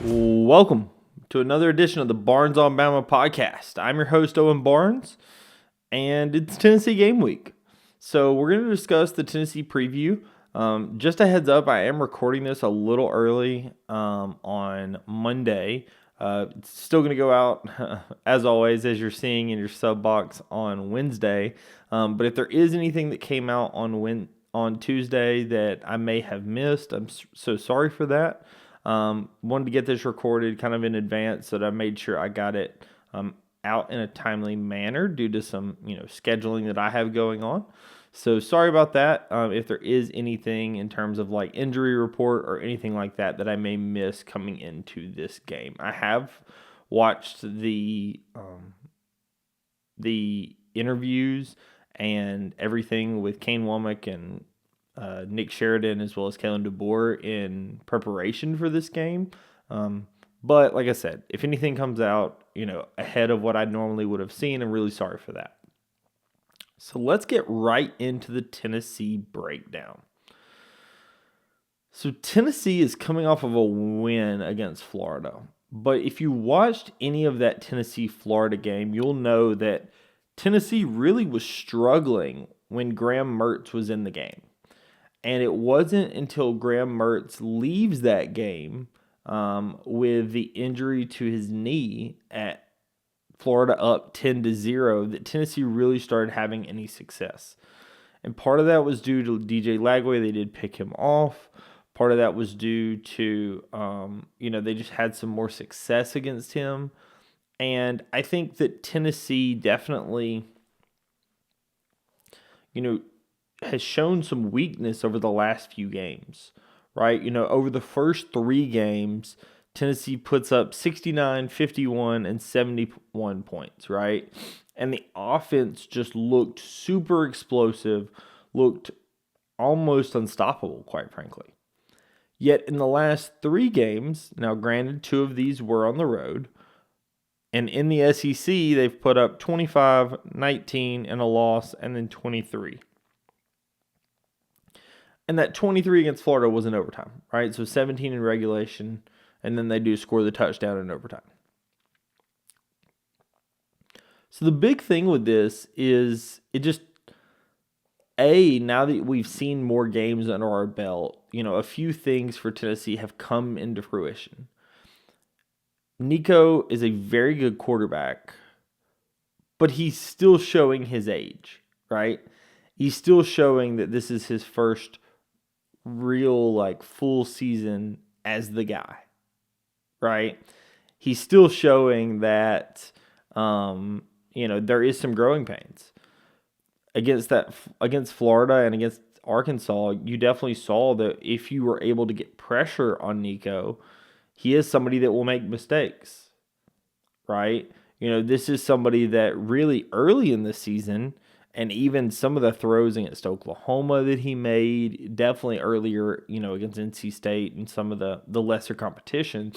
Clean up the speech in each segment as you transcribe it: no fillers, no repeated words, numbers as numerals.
Welcome to another edition of the Barnes on Bama podcast. I'm your host, Owen Barnes, and it's Tennessee game week. So we're going to discuss the Tennessee preview. Just a heads up, I am recording this a little early on Monday. It's still going to go out, as always, as you're seeing in your sub box on Wednesday. But if there is anything that came out on Tuesday that I may have missed, I'm so sorry for that. Wanted to get this recorded kind of in advance so that I made sure I got it out in a timely manner due to some scheduling that I have going on. So sorry about that. If there is anything in terms of like injury report or anything like that that I may miss coming into this game, I have watched the interviews and everything with Kane Womack and Nick Sheridan as well as Kalen DeBoer in preparation for this game. But like I said, if anything comes out, ahead of what I normally would have seen, I'm really sorry for that. So let's get right into the Tennessee breakdown. So Tennessee is coming off of a win against Florida. But if you watched any of that Tennessee-Florida game, you'll know that Tennessee really was struggling when Graham Mertz was in the game. And it wasn't until Graham Mertz leaves that game with the injury to his knee at Florida up 10-0 that Tennessee really started having any success. And part of that was due to DJ Lagway. They did pick him off. Part of that was due to, they just had some more success against him. And I think that Tennessee definitely, has shown some weakness over the last few games, right? Over the first 3 games, Tennessee puts up 69, 51, and 71 points, right? And the offense just looked super explosive, looked almost unstoppable, quite frankly. Yet in the last 3 games, now granted 2 of these were on the road, and in the SEC, they've put up 25, 19, and a loss, and then 23. And that 23 against Florida was in overtime, right? So 17 in regulation, and then they do score the touchdown in overtime. So the big thing with this is now that we've seen more games under our belt, a few things for Tennessee have come into fruition. Nico is a very good quarterback, but he's still showing his age, right? He's still showing that this is his first real, full season as the guy, right? He's still showing that, there is some growing pains. Against Florida and against Arkansas, you definitely saw that if you were able to get pressure on Nico, he is somebody that will make mistakes, right? This is somebody that really early in the season, and even some of the throws against Oklahoma that he made, definitely earlier, against NC State and some of the lesser competition,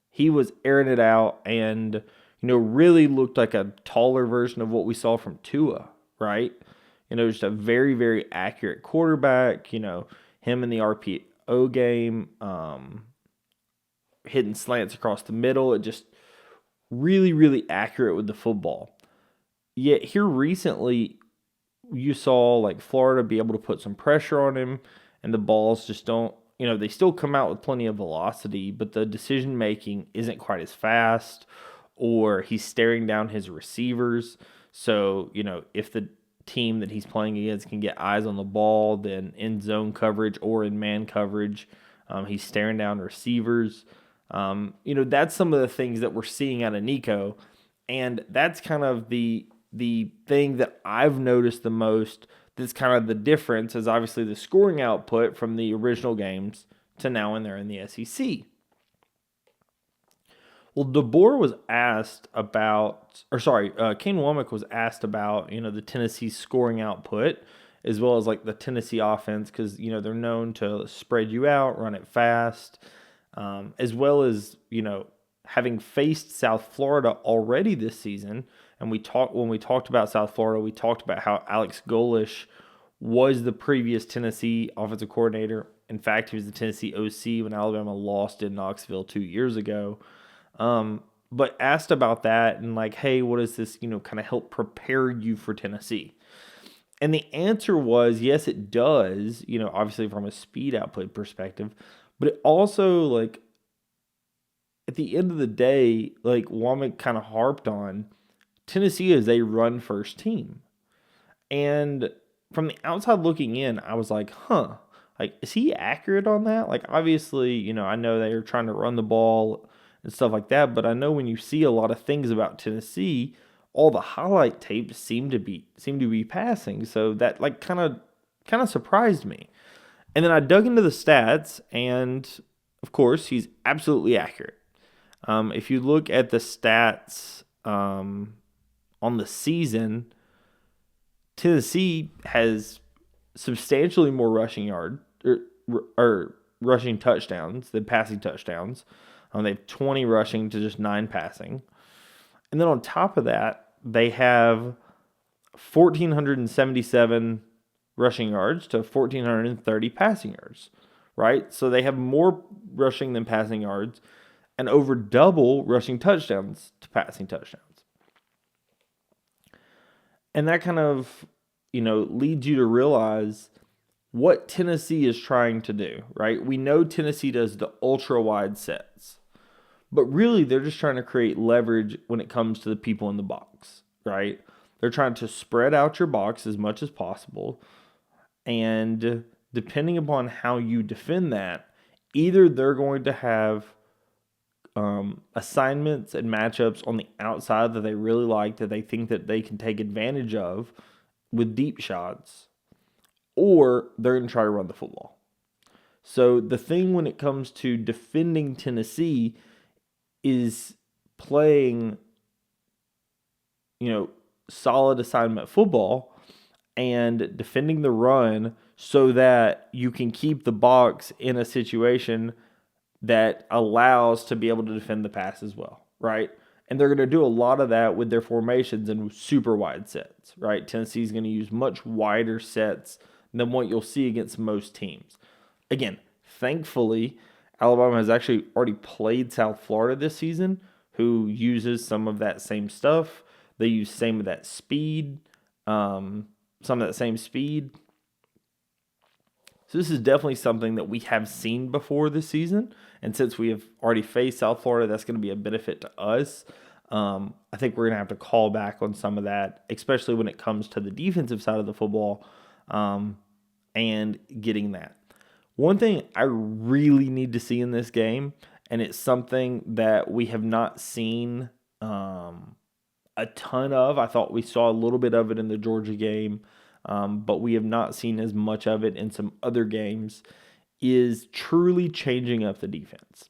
he was airing it out and, really looked like a taller version of what we saw from Tua, right? Just a very, very accurate quarterback, him in the RPO game, hitting slants across the middle. It just really, really accurate with the football. Yet here recently, you saw Florida be able to put some pressure on him, and the balls just don't, they still come out with plenty of velocity, but the decision making isn't quite as fast, or he's staring down his receivers. So, if the team that he's playing against can get eyes on the ball, then in zone coverage or in man coverage, he's staring down receivers. That's some of the things that we're seeing out of Nico, and that's kind of the thing that I've noticed the most that's kind of the difference is obviously the scoring output from the original games to now when they're in the SEC. Well, DeBoer was asked about, Kane Womack was asked about, the Tennessee scoring output as well as the Tennessee offense because, they're known to spread you out, run it fast, as well as, having faced South Florida already this season. And when we talked about South Florida, we talked about how Alex Golish was the previous Tennessee offensive coordinator. In fact, he was the Tennessee OC when Alabama lost in Knoxville 2 years ago. But asked about that and like, hey, what does this, kind of help prepare you for Tennessee? And the answer was, yes, it does, obviously from a speed output perspective, but it also, like, at the end of the day, like Womack kind of harped on, Tennessee is a run first team. And from the outside looking in, I was like, like, is he accurate on that? Like, obviously, I know they are trying to run the ball and stuff like that, but I know when you see a lot of things about Tennessee, all the highlight tapes seem to be passing. So that like kind of surprised me. And then I dug into the stats, and of course, he's absolutely accurate. If you look at the stats on the season, Tennessee has substantially more rushing yard or rushing touchdowns than passing touchdowns. They have 20 rushing to just 9 passing. And then on top of that, they have 1,477 rushing yards to 1,430 passing yards, right? So they have more rushing than passing yards and over double rushing touchdowns to passing touchdowns. And that kind of, leads you to realize what Tennessee is trying to do, right? We know Tennessee does the ultra wide sets, but really they're just trying to create leverage when it comes to the people in the box, right? They're trying to spread out your box as much as possible. And depending upon how you defend that, either they're going to have assignments and matchups on the outside that they really like, that they think that they can take advantage of with deep shots, or they're going to try to run the football. So the thing when it comes to defending Tennessee is playing, solid assignment football and defending the run so that you can keep the box in a situation that allows to be able to defend the pass as well, right? And they're going to do a lot of that with their formations and super wide sets, right? Tennessee's going to use much wider sets than what you'll see against most teams. Again, thankfully, Alabama has actually already played South Florida this season, who uses some of that same stuff. They use some of that speed, some of that same speed. So this is definitely something that we have seen before this season. And since we have already faced South Florida, that's going to be a benefit to us. I think we're going to have to call back on some of that, especially when it comes to the defensive side of the football and getting that. One thing I really need to see in this game, and it's something that we have not seen a ton of. I thought we saw a little bit of it in the Georgia game, but we have not seen as much of it in some other games, is truly changing up the defense.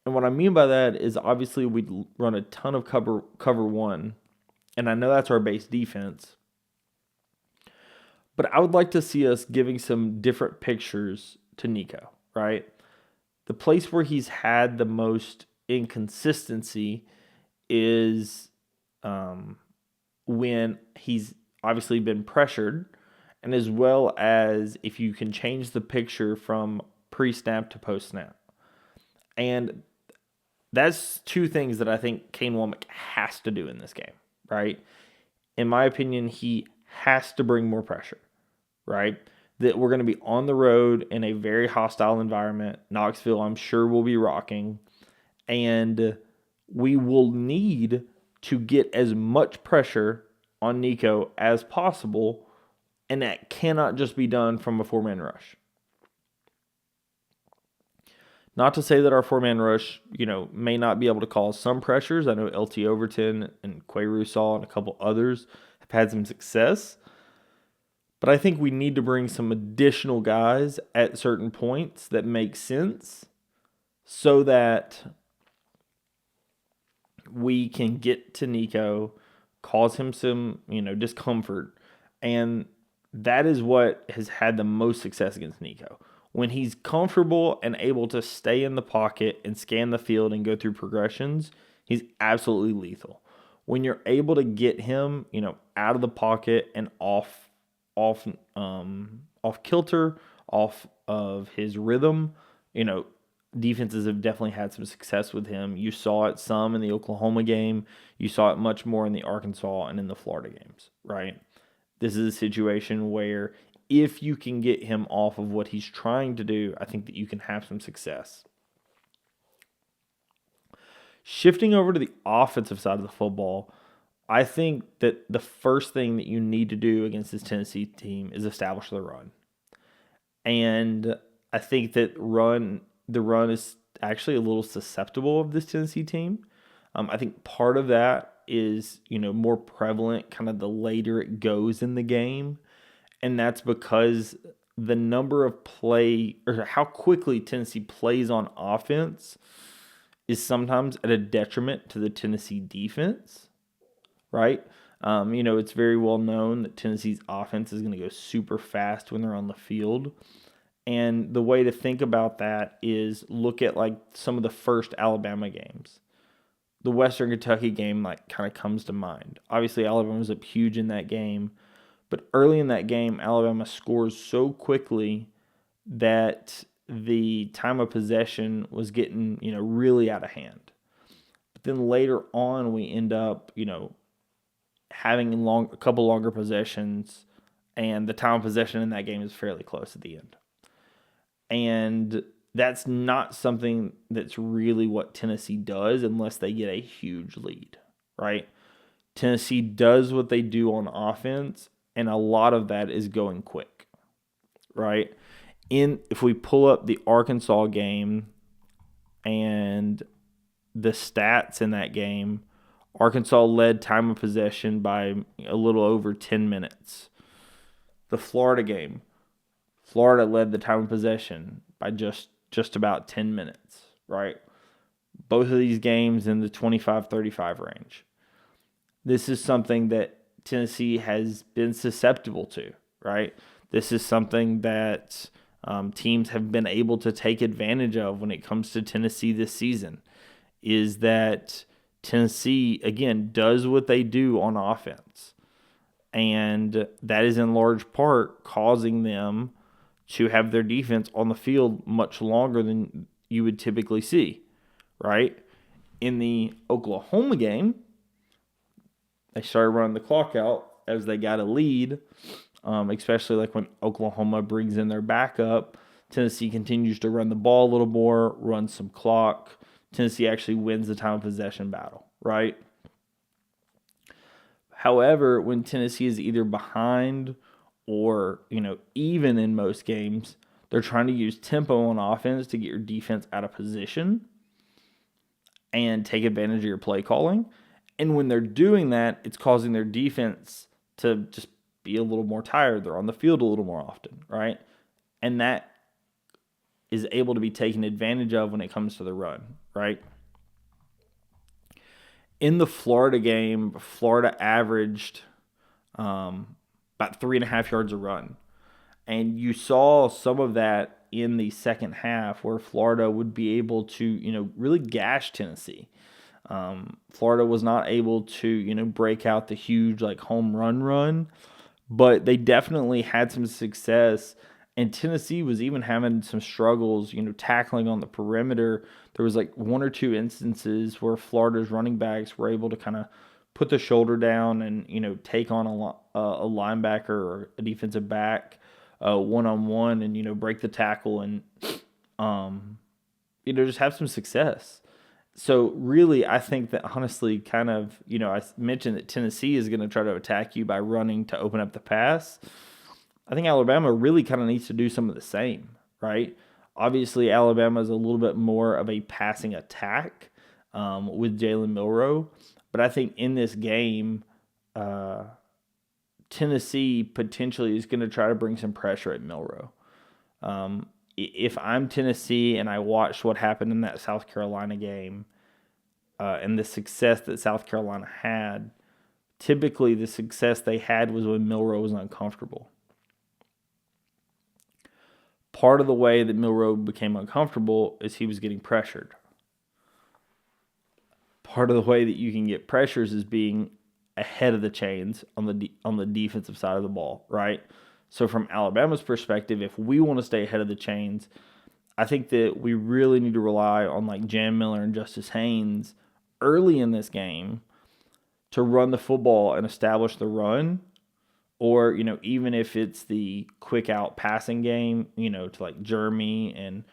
And what I mean by that is obviously we run a ton of cover one, and I know that's our base defense. But I would like to see us giving some different pictures to Nico, right? The place where he's had the most inconsistency is when he's obviously been pressured, and as well as if you can change the picture from pre-snap to post-snap. And that's two things that I think Kane Womack has to do in this game, right? In my opinion, he has to bring more pressure, right? That we're going to be on the road in a very hostile environment. Knoxville, I'm sure, will be rocking. And we will need to get as much pressure on Nico as possible, and that cannot just be done from a four-man rush. Not to say that our four-man rush, may not be able to cause some pressures. I know LT Overton and Quay Russaw and a couple others have had some success. But I think we need to bring some additional guys at certain points that make sense so that we can get to Nico, cause him some, discomfort. And that is what has had the most success against Nico. When he's comfortable and able to stay in the pocket and scan the field and go through progressions, he's absolutely lethal. When you're able to get him, out of the pocket and off off off kilter, off of his rhythm. Defenses have definitely had some success with him. You saw it some in the Oklahoma game. You saw it much more in the Arkansas and in the Florida games, right? This is a situation where if you can get him off of what he's trying to do, I think that you can have some success. Shifting over to the offensive side of the football, I think that the first thing that you need to do against this Tennessee team is establish the run. And I think that the run is actually a little susceptible of this Tennessee team. I think part of that is, more prevalent kind of the later it goes in the game. And that's because the number of play or how quickly Tennessee plays on offense is sometimes at a detriment to the Tennessee defense, right? It's very well known that Tennessee's offense is going to go super fast when they're on the field. And the way to think about that is look at like some of the first Alabama games. The Western Kentucky game kind of comes to mind. Obviously, Alabama was up huge in that game. But early in that game, Alabama scores so quickly that the time of possession was getting, really out of hand. But then later on, we end up, having a couple longer possessions, and the time of possession in that game is fairly close at the end. And that's not something that's really what Tennessee does unless they get a huge lead, right? Tennessee does what they do on offense, and a lot of that is going quick, right? If we pull up the Arkansas game and the stats in that game, Arkansas led time of possession by a little over 10 minutes. The Florida game, Florida led the time of possession by just about 10 minutes, right? Both of these games in the 25-35 range. This is something that Tennessee has been susceptible to, right? This is something that teams have been able to take advantage of when it comes to Tennessee this season, is that Tennessee, again, does what they do on offense. And that is in large part causing them to have their defense on the field much longer than you would typically see, right? In the Oklahoma game, they started running the clock out as they got a lead, especially like when Oklahoma brings in their backup. Tennessee continues to run the ball a little more, run some clock. Tennessee actually wins the time of possession battle, right? However, when Tennessee is either behind or, even in most games, they're trying to use tempo on offense to get your defense out of position and take advantage of your play calling. And when they're doing that, it's causing their defense to just be a little more tired. They're on the field a little more often, right? And that is able to be taken advantage of when it comes to the run, right? In the Florida game, Florida averaged about 3.5 yards a run. And you saw some of that in the second half where Florida would be able to, really gash Tennessee. Florida was not able to, break out the huge home run, but they definitely had some success. And Tennessee was even having some struggles, tackling on the perimeter. There was one or two instances where Florida's running backs were able to kind of put the shoulder down and, take on a linebacker or a defensive back one-on-one and, break the tackle and, just have some success. So really, I think that honestly kind of, I mentioned that Tennessee is going to try to attack you by running to open up the pass. I think Alabama really kind of needs to do some of the same, right? Obviously, Alabama is a little bit more of a passing attack with Jalen Milroe. But I think in this game, Tennessee potentially is going to try to bring some pressure at Milroe. If I'm Tennessee and I watched what happened in that South Carolina game and the success that South Carolina had, typically the success they had was when Milroe was uncomfortable. Part of the way that Milroe became uncomfortable is he was getting pressured. Part of the way that you can get pressures is being ahead of the chains on the defensive side of the ball, right? So from Alabama's perspective, if we want to stay ahead of the chains, I think that we really need to rely on like Jam Miller and Justice Haynes early in this game to run the football and establish the run. Or, even if it's the quick out passing game, to like Jeremy and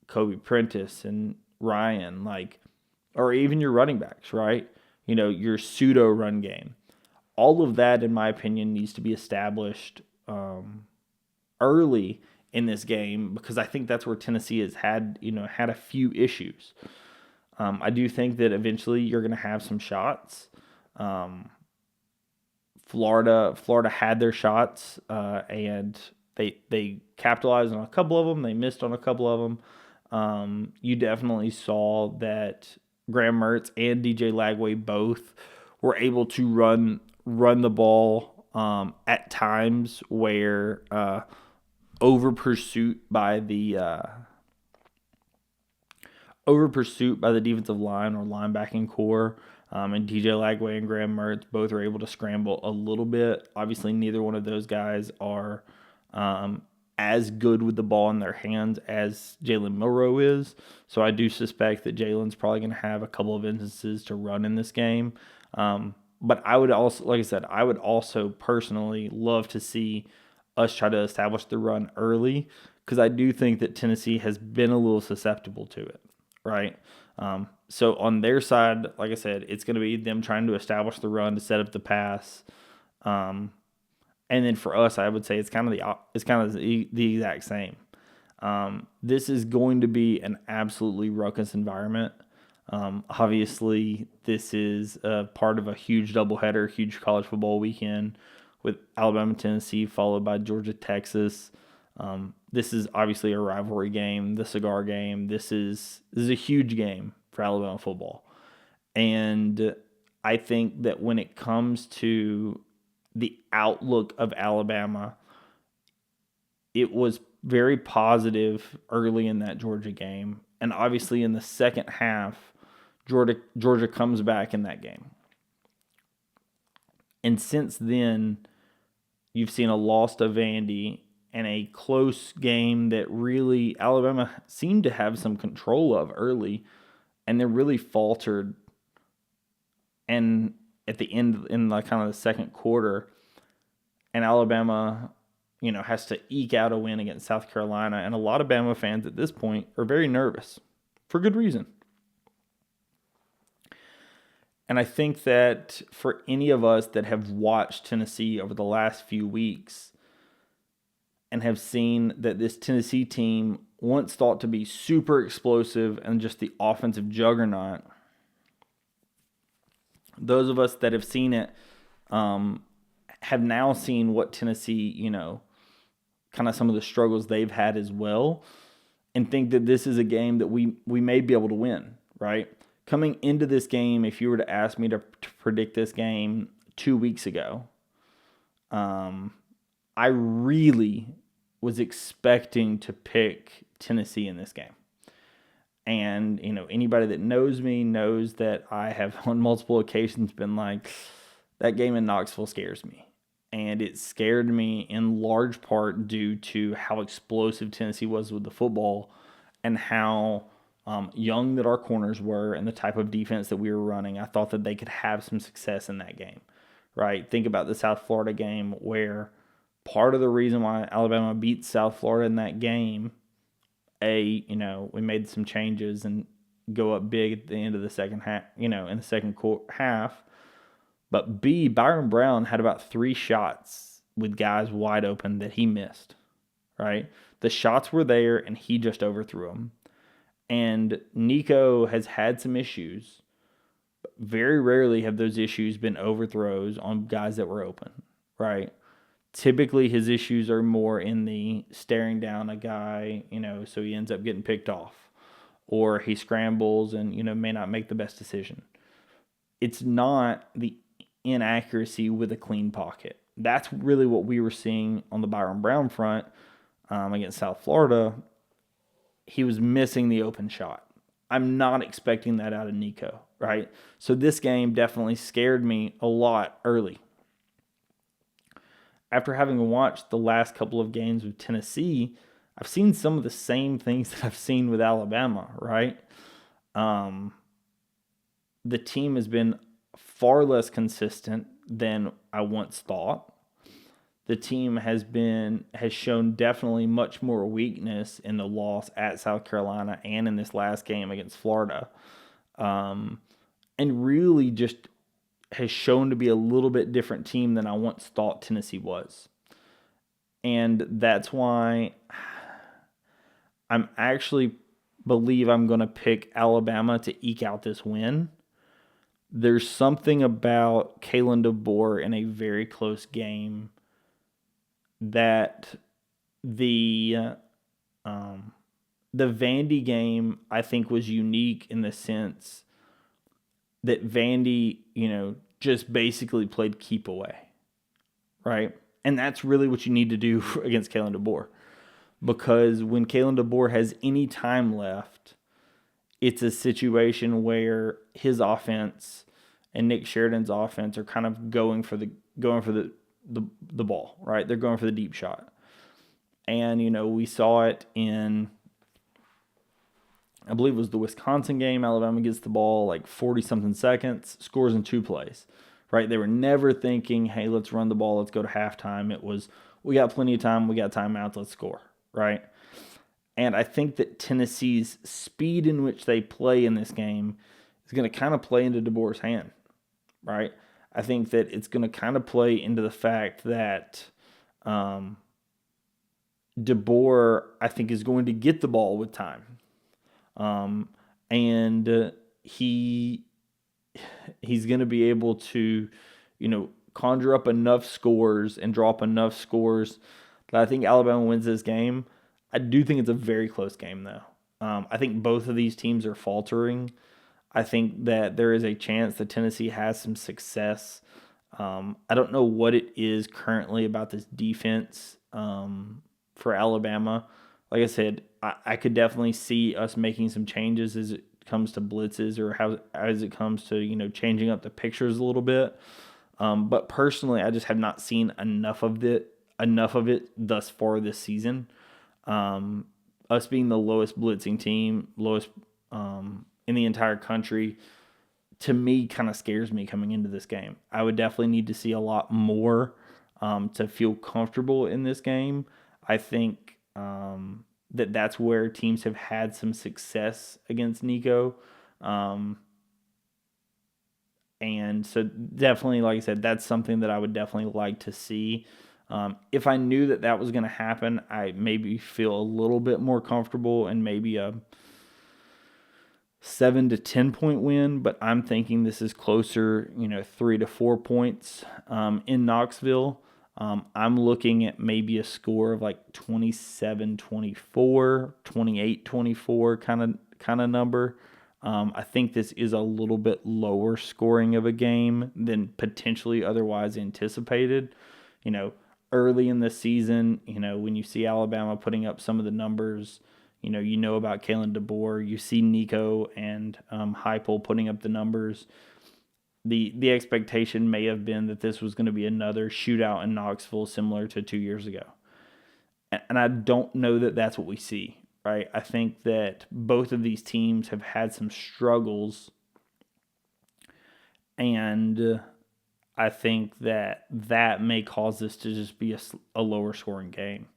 Kobe Prentice and Ryan, or even your running backs, right? Your pseudo run game. All of that, in my opinion, needs to be established early in this game, because I think that's where Tennessee has had a few issues. I do think that eventually you're going to have some shots. Florida had their shots, and they capitalized on a couple of them. They missed on a couple of them. You definitely saw that Graham Mertz and DJ Lagway both were able to run the ball at times where over pursuit by the defensive line or linebacking core. And DJ Lagway and Graham Mertz both are able to scramble a little bit. Obviously, neither one of those guys are as good with the ball in their hands as Jalen Milroe is. So I do suspect that Jalen's probably going to have a couple of instances to run in this game. But I would also, like I said, I would also personally love to see us try to establish the run early, because I do think that Tennessee has been a little susceptible to it, right? So on their side, like I said, it's going to be them trying to establish the run to set up the pass. And then for us, I would say it's kind of the exact same. This is going to be an absolutely ruckus environment. Obviously, this is a part of a huge doubleheader, huge college football weekend with Alabama, Tennessee, followed by Georgia, Texas. This is obviously a rivalry game, the cigar game. This is a huge game for Alabama football. And I think that when it comes to the outlook of Alabama, it was very positive early in that Georgia game. And obviously in the second half, Georgia comes back in that game. And since then, you've seen a loss to Vandy and a close game that really Alabama seemed to have some control of early, and then really faltered. And at the end, in the kind of the second quarter, and Alabama, has to eke out a win against South Carolina. And a lot of Bama fans at this point are very nervous, for good reason. And I think that for any of us that have watched Tennessee over the last few weeks and have seen that this Tennessee team, once thought to be super explosive and just the offensive juggernaut, those of us that have seen it have now seen what Tennessee, kind of some of the struggles they've had as well, and think that this is a game that we may be able to win, right? Coming into this game, if you were to ask me to predict this game 2 weeks ago, I really was expecting to pick Tennessee in this game. And, anybody that knows me knows that I have on multiple occasions been like, that game in Knoxville scares me. And it scared me in large part due to how explosive Tennessee was with the football and how young that our corners were and the type of defense that we were running. I thought that they could have some success in that game, right? Think about the South Florida game, where part of the reason why Alabama beat South Florida in that game, we made some changes and go up big at the end of the second half, in the second half. But B, Byron Brown had about 3 shots with guys wide open that he missed, right? The shots were there and he just overthrew them. And Nico has had some issues. But very rarely have those issues been overthrows on guys that were open, right? Typically his issues are more in the staring down a guy, so he ends up getting picked off. Or he scrambles and, may not make the best decision. It's not the inaccuracy with a clean pocket. That's really what we were seeing on the Byron Brown front against South Florida. He was missing the open shot. I'm not expecting that out of Nico, right? So this game definitely scared me a lot early. After having watched the last couple of games with Tennessee, I've seen some of the same things that I've seen with Alabama, right? The team has been far less consistent than I once thought. The team has shown definitely much more weakness in the loss at South Carolina and in this last game against Florida, and really just has shown to be a little bit different team than I once thought Tennessee was. And that's why I'm actually believe I'm going to pick Alabama to eke out this win. There's something about Kalen DeBoer in a very close game that the Vandy game, I think, was unique in the sense that Vandy, just basically played keep away, right? And that's really what you need to do against Kalen DeBoer. Because when Kalen DeBoer has any time left, it's a situation where his offense and Nick Sheridan's offense are kind of going for the ball, right? They're going for the deep shot. And, we saw it in, I believe it was the Wisconsin game. Alabama gets the ball like 40-something seconds, scores in 2 plays, right? They were never thinking, hey, let's run the ball, let's go to halftime. It was, we got plenty of time, we got timeouts, let's score, right? And I think that Tennessee's speed in which they play in this game is going to kind of play into DeBoer's hand, right? I think that it's going to kind of play into the fact that DeBoer, I think, is going to get the ball with time. And he's going to be able to, conjure up enough scores and draw up enough scores that I think Alabama wins this game. I do think it's a very close game, though. I think both of these teams are faltering. I think that there is a chance that Tennessee has some success. I don't know what it is currently about this defense for Alabama. Like I said, I could definitely see us making some changes as it comes to blitzes or as it comes to changing up the pictures a little bit. But personally, I just have not seen enough of it thus far this season. Us being the lowest blitzing team, lowest in the entire country, to me kind of scares me coming into this game. I would definitely need to see a lot more to feel comfortable in this game. I think that's where teams have had some success against Nico. And so definitely, like I said, that's something that I would definitely like to see. If I knew that was going to happen, I maybe feel a little bit more comfortable and maybe a 7 to 10 point win, but I'm thinking this is closer, 3 to 4 points in Knoxville. I'm looking at maybe a score of like 27-24, 28-24 kind of number. I think this is a little bit lower scoring of a game than potentially otherwise anticipated. Early in the season, when you see Alabama putting up some of the numbers, you know about Kalen DeBoer, you see Nico and Heupel putting up the numbers. The expectation may have been that this was going to be another shootout in Knoxville similar to 2 years ago. And I don't know that that's what we see, right? I think that both of these teams have had some struggles, and I think that may cause this to just be a lower scoring game.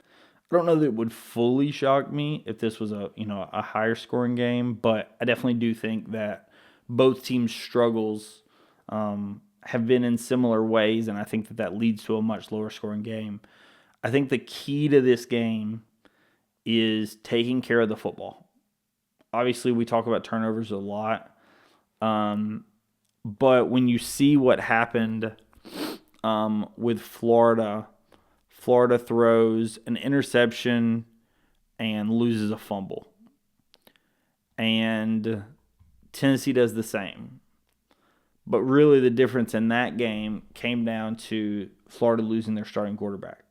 I don't know that it would fully shock me if this was a higher scoring game, but I definitely do think that both teams' struggles have been in similar ways, and I think that leads to a much lower scoring game. I think the key to this game is taking care of the football. Obviously, we talk about turnovers a lot, but when you see what happened with Florida throws an interception and loses a fumble. And Tennessee does the same. But really the difference in that game came down to Florida losing their starting quarterback.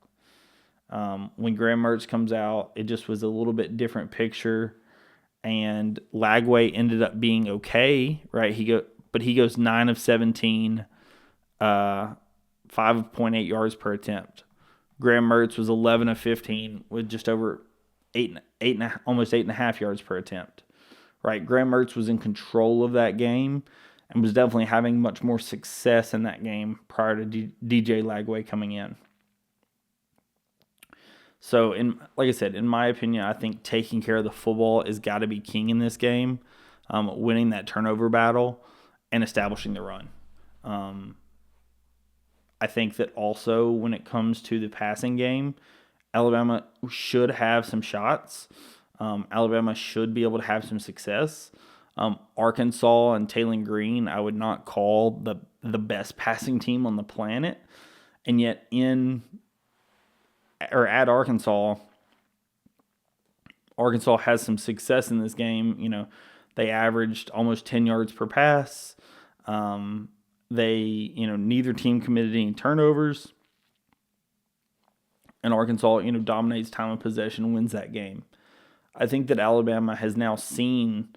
When Graham Mertz comes out, it just was a little bit different picture. and Lagway ended up being okay, right? But he goes 9 of 17, 5.8 yards per attempt. Graham Mertz was 11 of 15 with just over almost 8.5 yards per attempt. Right, Graham Mertz was in control of that game and was definitely having much more success in that game prior to DJ Lagway coming in. So, like I said, in my opinion, I think taking care of the football has got to be king in this game, winning that turnover battle and establishing the run. I think that also when it comes to the passing game, Alabama should have some shots. Alabama should be able to have some success. Arkansas and Taylor Green, I would not call the best passing team on the planet. And yet at Arkansas has some success in this game. You know, they averaged almost 10 yards per pass. Neither team committed any turnovers. And Arkansas, dominates time of possession, wins that game. I think that Alabama has now seen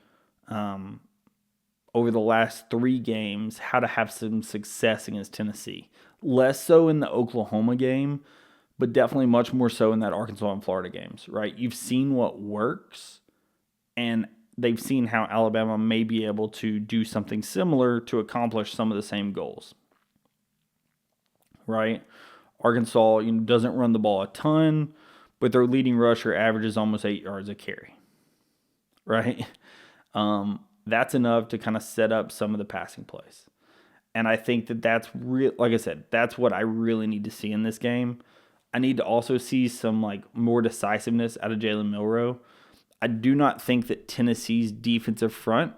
over the last 3 games how to have some success against Tennessee. Less so in the Oklahoma game, but definitely much more so in that Arkansas and Florida games, right? You've seen what works, and they've seen how Alabama may be able to do something similar to accomplish some of the same goals, right? Arkansas, doesn't run the ball a ton, but their leading rusher averages almost 8 yards a carry, right? That's enough to kind of set up some of the passing plays. And I think that that's real. Like I said, that's what I really need to see in this game. I need to also see some more decisiveness out of Jalen Milroe. I do not think that Tennessee's defensive front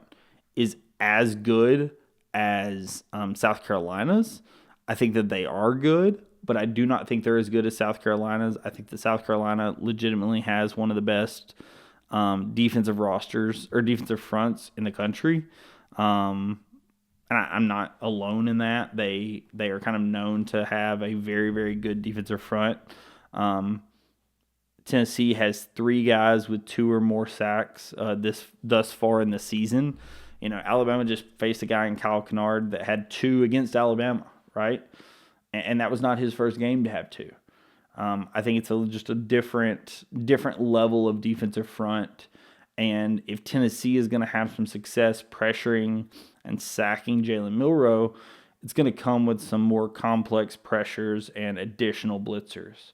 is as good as South Carolina's. I think that they are good, but I do not think they're as good as South Carolina's. I think that South Carolina legitimately has one of the best defensive rosters or defensive fronts in the country. And I'm not alone in that. They are kind of known to have a very, very good defensive front. Tennessee has 3 guys with 2 or more sacks thus far in the season. Alabama just faced a guy in Kyle Kennard that had 2 against Alabama, right? And that was not his first game to have 2. I think it's just a different level of defensive front. And if Tennessee is going to have some success pressuring and sacking Jalen Milroe, it's going to come with some more complex pressures and additional blitzers.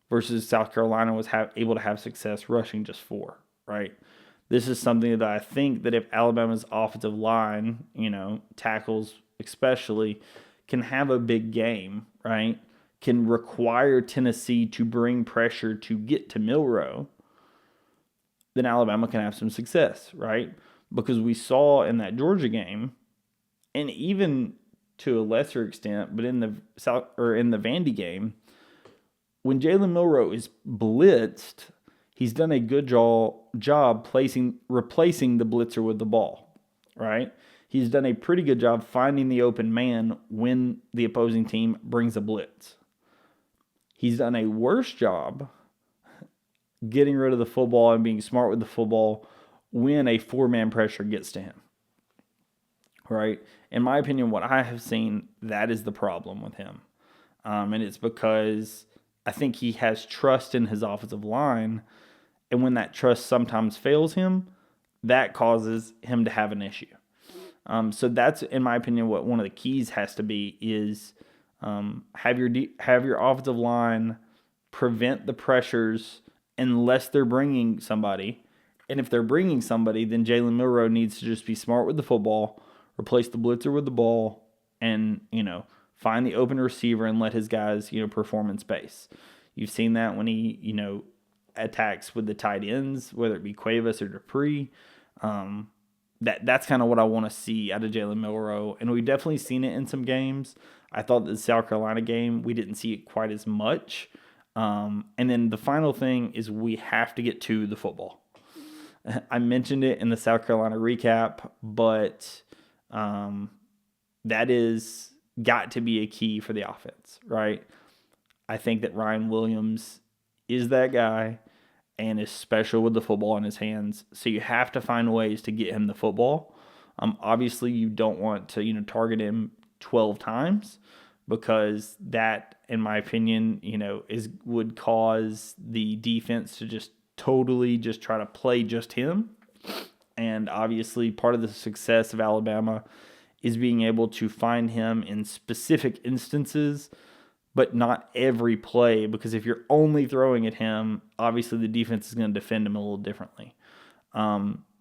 Versus South Carolina was able to have success rushing just 4, right? This is something that I think that if Alabama's offensive line, tackles especially, can have a big game, right? Can require Tennessee to bring pressure to get to Milroe, then Alabama can have some success, right? Because we saw in that Georgia game, and even to a lesser extent, but in the Vandy game, when Jalen Milroe is blitzed, he's done a good job replacing the blitzer with the ball, right? He's done a pretty good job finding the open man when the opposing team brings a blitz. He's done a worse job getting rid of the football and being smart with the football when a 4-man pressure gets to him, right? In my opinion, what I have seen, that is the problem with him. And it's because I think he has trust in his offensive line, and when that trust sometimes fails him, that causes him to have an issue. So that's, in my opinion, what one of the keys has to be is have your offensive line prevent the pressures unless they're bringing somebody. And if they're bringing somebody, then Jalen Milroe needs to just be smart with the football, replace the blitzer with the ball, and, find the open receiver and let his guys, perform in space. You've seen that when he, attacks with the tight ends, whether it be Cuevas or Dupree. That's kind of what I want to see out of Jalen Milroe. And we've definitely seen it in some games. I thought the South Carolina game, we didn't see it quite as much. And then the final thing is we have to get to the football. I mentioned it in the South Carolina recap, but that is got to be a key for the offense, right? I think that Ryan Williams is that guy, and is special with the football in his hands. So you have to find ways to get him the football. Obviously, you don't want to target him 12 times because that, in my opinion, would cause the defense to just totally just try to play just him. And obviously, part of the success of Alabama is being able to find him in specific instances, but not every play, because if you're only throwing at him, obviously the defense is going to defend him a little differently.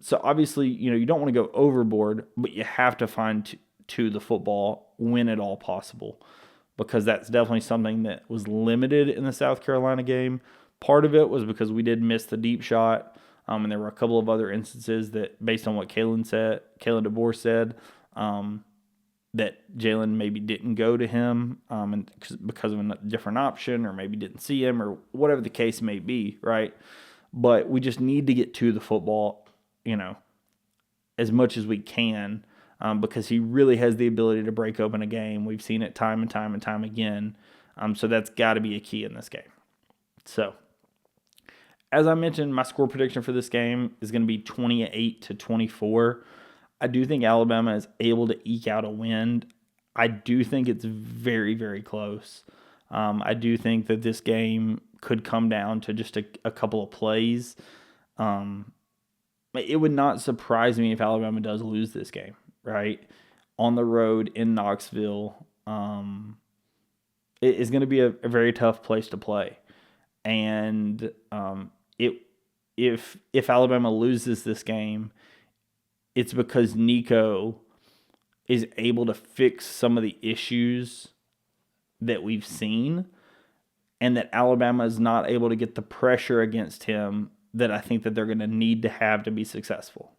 So obviously, you don't want to go overboard, but you have to find to the football when at all possible, because that's definitely something that was limited in the South Carolina game. Part of it was because we did miss the deep shot, and there were a couple of other instances that, based on what Kalen DeBoer said, that Jalen maybe didn't go to him and because of a different option, or maybe didn't see him, or whatever the case may be, right? But we just need to get to the football, as much as we can, because he really has the ability to break open a game. We've seen it time and time and time again. So that's got to be a key in this game. So, as I mentioned, my score prediction for this game is going to be 28-24. I do think Alabama is able to eke out a win. I do think it's very, very close. I do think that this game could come down to just a couple of plays. It would not surprise me if Alabama does lose this game, right? On the road in Knoxville. It is going to be a very tough place to play. And if Alabama loses this game, it's because Nico is able to fix some of the issues that we've seen, and that Alabama is not able to get the pressure against him that I think that they're going to need to have to be successful.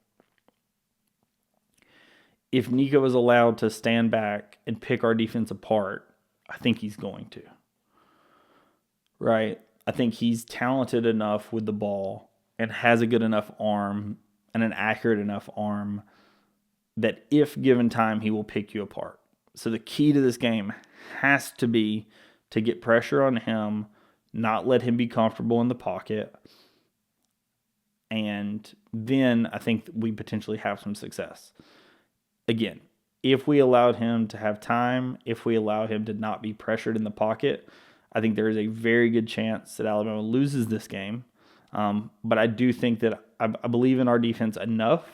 If Nico is allowed to stand back and pick our defense apart, I think he's going to. Right? I think he's talented enough with the ball and has a good enough arm and an accurate enough arm that if given time, he will pick you apart. So the key to this game has to be to get pressure on him, not let him be comfortable in the pocket, and then I think we potentially have some success. Again, if we allowed him to have time, if we allow him to not be pressured in the pocket, I think there is a very good chance that Alabama loses this game. But I do think that I believe in our defense enough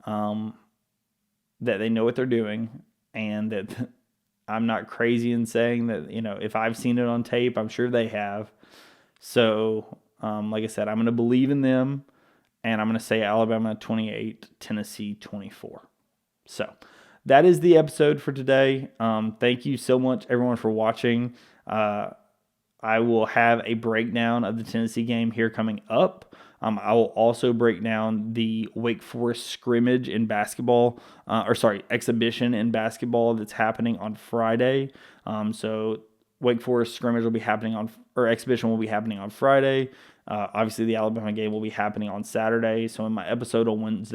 that they know what they're doing, and that I'm not crazy in saying that, if I've seen it on tape, I'm sure they have. So, like I said, I'm going to believe in them, and I'm going to say Alabama 28, Tennessee 24. So that is the episode for today. Thank you so much, everyone, for watching. I will have a breakdown of the Tennessee game here coming up. I will also break down the Wake Forest scrimmage in basketball, exhibition in basketball that's happening on Friday. So Wake Forest scrimmage will be happening exhibition will be happening on Friday. Obviously, the Alabama game will be happening on Saturday. So in my episode on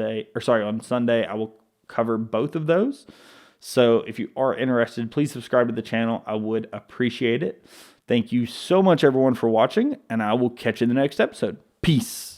Sunday, I will cover both of those. So if you are interested, please subscribe to the channel. I would appreciate it. Thank you so much, everyone, for watching, and I will catch you in the next episode. Peace.